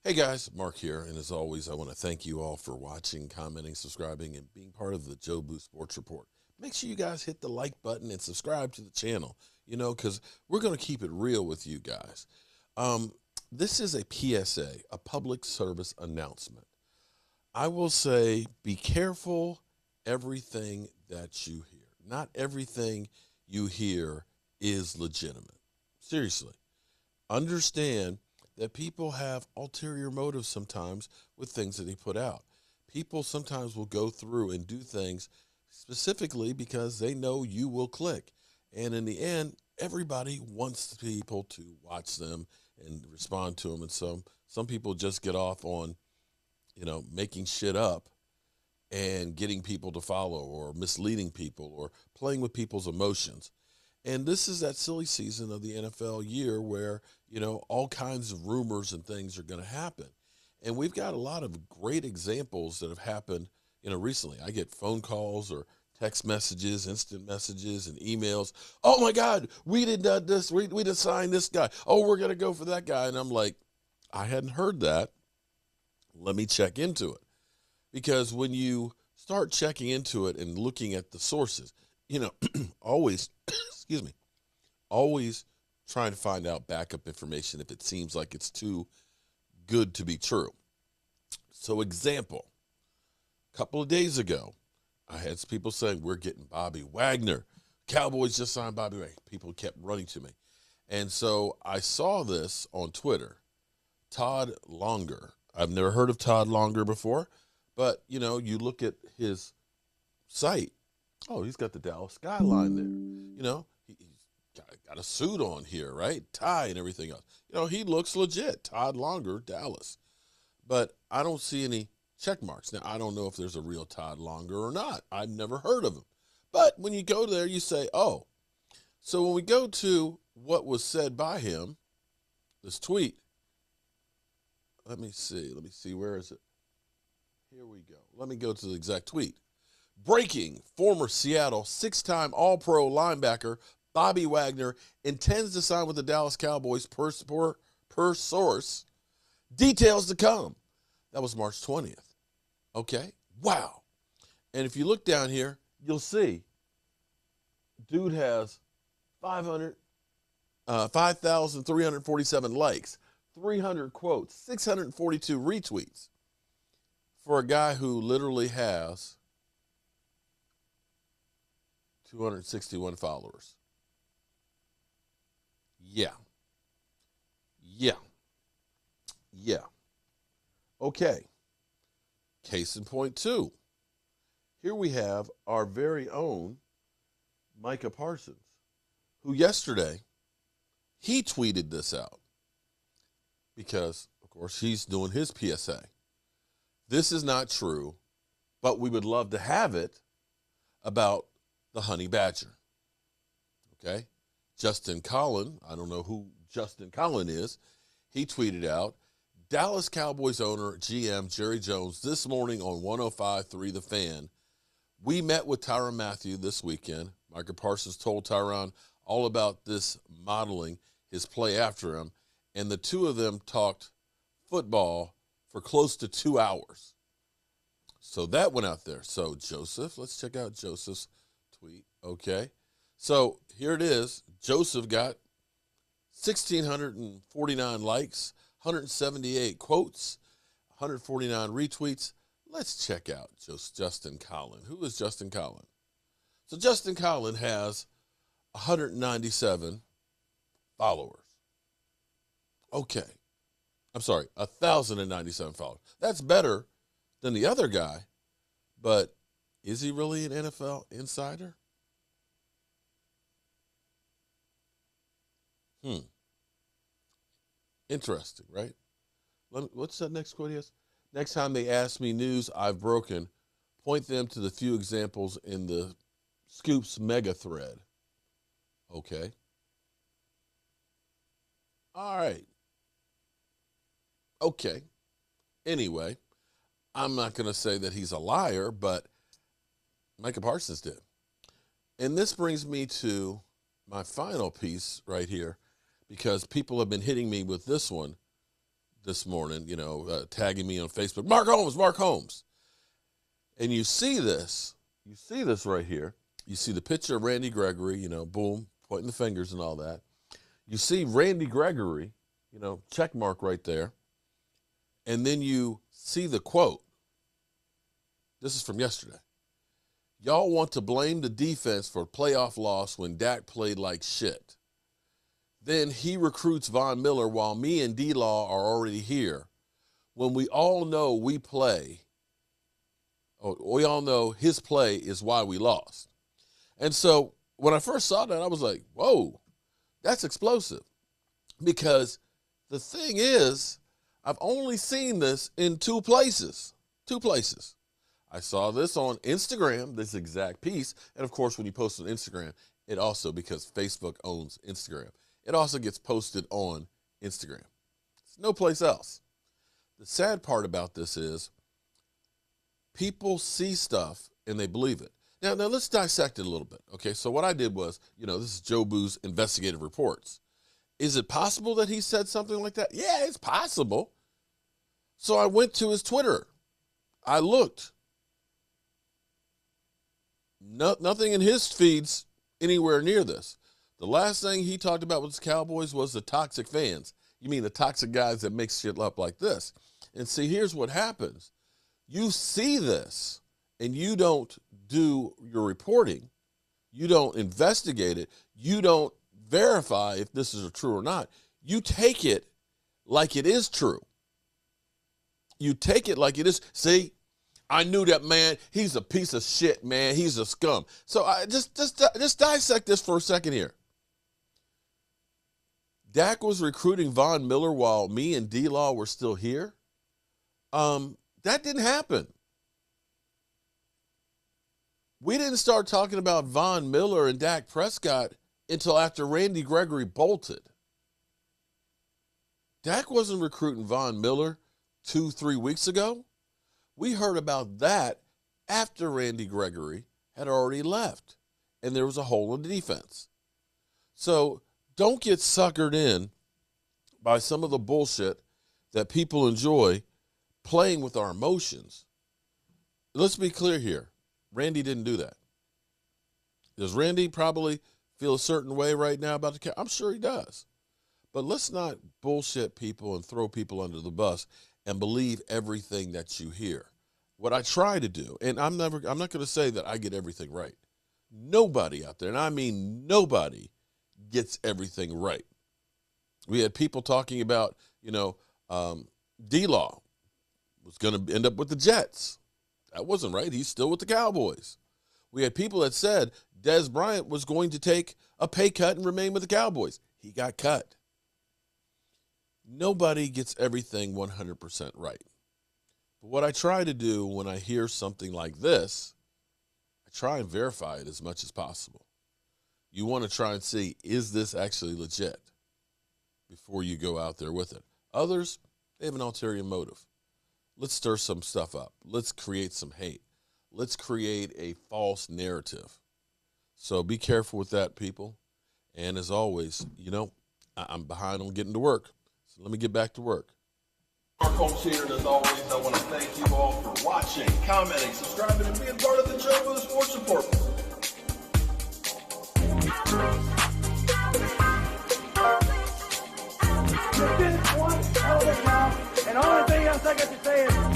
Hey guys, Mark here, and as always, I want to thank you all for watching, commenting, subscribing, and being part of the Joe Boo Sports Report. Make sure you guys hit the like button and subscribe to the channel, because we're going to keep it real with you guys. Um, this is a PSA, a public service announcement. I will say be careful everything that you hear. Not everything you hear is legitimate. Seriously, understand that people have ulterior motives sometimes with things that they put out. People sometimes will go through and do things specifically because they know you will click. And in the end, everybody wants people to watch them and respond to them. And some people just get off on, making shit up and getting people to follow or misleading people or playing with people's emotions. And this is that silly season of the NFL year where, all kinds of rumors and things are going to happen. And we've got a lot of great examples that have happened, recently. I get phone calls or text messages, instant messages, and emails. Oh my God, we did this. We did sign this guy. Oh, we're going to go for that guy. And I'm like, I hadn't heard that. Let me check into it. Because when you start checking into it and looking at the sources, always, excuse me, always trying to find out backup information if it seems like it's too good to be true. So, example, a couple of days ago, I had some people saying, we're getting Bobby Wagner. Cowboys just signed Bobby Wagner. People kept running to me. And so I saw this on Twitter. Todd Longer. I've never heard of Todd Longer before, but, you look at his site. Oh, he's got the Dallas skyline there. He's got a suit on here, right? Tie and everything else. He looks legit. Todd Longer, Dallas. But I don't see any check marks. Now, I don't know if there's a real Todd Longer or not. I've never heard of him. But when you go there, you say, oh. So when we go to what was said by him, this tweet, let me see. Where is it? Here we go. Let me go to the exact tweet. Breaking, former Seattle six-time All-Pro linebacker Bobby Wagner intends to sign with the Dallas Cowboys per source. Details to come. That was March 20th. Okay? Wow. And if you look down here, you'll see dude has 5,347 likes, 300 quotes, 642 retweets for a guy who literally has 261 followers. Yeah. Okay. Case in point two. Here we have our very own Micah Parsons, who yesterday, he tweeted this out because, of course, he's doing his PSA. This is not true, but we would love to have it about the honey badger. Okay? Justin Collin, I don't know who Justin Collin is, he tweeted out, Dallas Cowboys owner GM Jerry Jones this morning on 105.3 The Fan. We met with Tyrann Mathieu this weekend. Micah Parsons told Tyrann all about this modeling, his play after him, and the two of them talked football for close to 2 hours. So that went out there. So Joseph, let's check out Joseph's tweet. Okay. So here it is. Joseph got 1,649 likes, 178 quotes, 149 retweets. Let's check out Justin Collin. Who is Justin Collin? So Justin Collin has 197 followers. Okay. I'm sorry, 1,097 followers. That's better than the other guy, but is he really an NFL insider? Interesting, right? What's that next quote he has? Next time they ask me news I've broken, point them to the few examples in the Scoops mega thread. Okay. All right. Okay. Anyway, I'm not going to say that he's a liar, but Micah Parsons did. And this brings me to my final piece right here, because people have been hitting me with this one. this morning, tagging me on Facebook, Mark Holmes, Mark Holmes. And you see this right here. You see the picture of Randy Gregory, boom, pointing the fingers and all that. You see Randy Gregory, check mark right there. And then you see the quote. This is from yesterday. Y'all want to blame the defense for playoff loss when Dak played like shit. Then he recruits Von Miller while me and D-Law are already here. When we all know we all know his play is why we lost. And so when I first saw that, I was like, whoa, that's explosive. Because the thing is, I've only seen this in two places. I saw this on Instagram, this exact piece. And of course, when you post on Instagram, it also, because Facebook owns Instagram, it also gets posted on Instagram. It's no place else. The sad part about this is people see stuff and they believe it. Now let's dissect it a little bit. Okay, so what I did was, this is Joe Boo's investigative reports. Is it possible that he said something like that? Yeah, it's possible. So I went to his Twitter. I looked. Nothing in his feeds anywhere near this. The last thing he talked about with the Cowboys was the toxic fans. You mean the toxic guys that make shit up like this. And see, here's what happens. You see this and you don't do your reporting. You don't investigate it. You don't verify if this is true or not. You take it like it is true. You take it like it is. See, I knew that man. He's a piece of shit, man. He's a scum. So I just dissect this for a second here. Dak was recruiting Von Miller while me and D-Law were still here. That didn't happen. We didn't start talking about Von Miller and Dak Prescott until after Randy Gregory bolted. Dak wasn't recruiting Von Miller 2-3 weeks ago. We heard about that after Randy Gregory had already left and there was a hole in the defense. So don't get suckered in by some of the bullshit that people enjoy playing with our emotions. Let's be clear here. Randy didn't do that. Does Randy probably feel a certain way right now about the Cowboys? I'm sure he does. But let's not bullshit people and throw people under the bus and believe everything that you hear. What I try to do, and I'm not going to say that I get everything right. Nobody out there, and I mean nobody, gets everything right. We had people talking about, D-Law was going to end up with the Jets. That wasn't right. He's still with the Cowboys. We had people that said Dez Bryant was going to take a pay cut and remain with the Cowboys. He got cut. Nobody gets everything 100% right. But what I try to do when I hear something like this, I try and verify it as much as possible. You want to try and see, is this actually legit before you go out there with it? Others, they have an ulterior motive. Let's stir some stuff up. Let's create some hate. Let's create a false narrative. So be careful with that, people. And as always, I'm behind on getting to work. So let me get back to work. Mark Holmes here, and as always, I want to thank you all for watching, commenting, subscribing, and being part of the Joe Boo Sports Report. You did one hell of a job, and the only thing else I got to say is